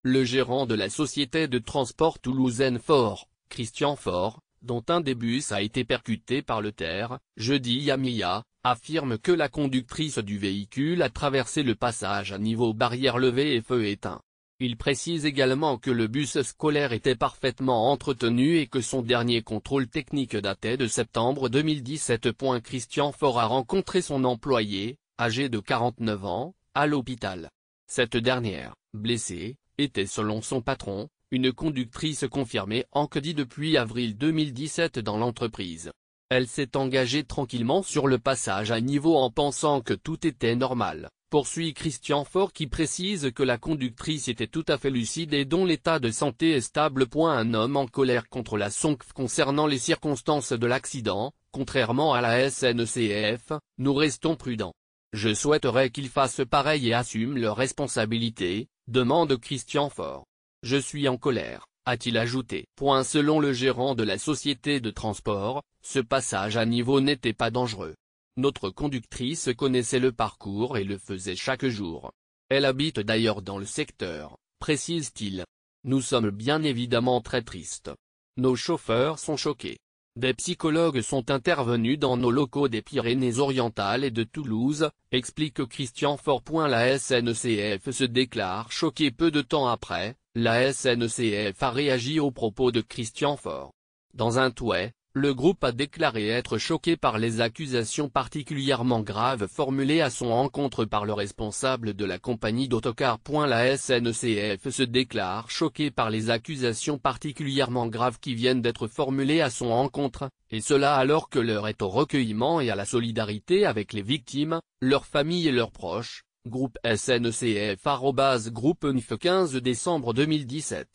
le gérant de la société de transport toulousaine Fort, Christian Fort, dont un des bus a été percuté par le TER, jeudi Yamiya, affirme que la conductrice du véhicule a traversé le passage à niveau barrière levée et feu éteint. Il précise également que le bus scolaire était parfaitement entretenu et que son dernier contrôle technique datait de septembre 2017. Christian Fort a rencontré son employée, âgée de 49 ans, à l'hôpital. Cette dernière, blessée, était selon son patron, une conductrice confirmée encodie depuis avril 2017 dans l'entreprise. Elle s'est engagée tranquillement sur le passage à niveau en pensant que tout était normal, poursuit Christian Fort qui précise que la conductrice était tout à fait lucide et dont l'état de santé est stable. Un homme en colère contre la SONCF concernant les circonstances de l'accident, contrairement à la SNCF, nous restons prudents. Je souhaiterais qu'ils fassent pareil et assument leurs responsabilités, demande Christian Fort. Je suis en colère, a-t-il ajouté. Selon le gérant de la société de transport, ce passage à niveau n'était pas dangereux. Notre conductrice connaissait le parcours et le faisait chaque jour. Elle habite d'ailleurs dans le secteur, précise-t-il. Nous sommes bien évidemment très tristes. Nos chauffeurs sont choqués. Des psychologues sont intervenus dans nos locaux des Pyrénées-Orientales et de Toulouse, explique Christian Fort. La SNCF se déclare choquée peu de temps après. La SNCF a réagi aux propos de Christian Fort. Dans un tweet, le groupe a déclaré être choqué par les accusations particulièrement graves formulées à son encontre par le responsable de la compagnie d'autocars. La SNCF se déclare choquée par les accusations particulièrement graves qui viennent d'être formulées à son encontre, et cela alors que l'heure est au recueillement et à la solidarité avec les victimes, leurs familles et leurs proches. Groupe SNCF @groupe Info 15 décembre 2017.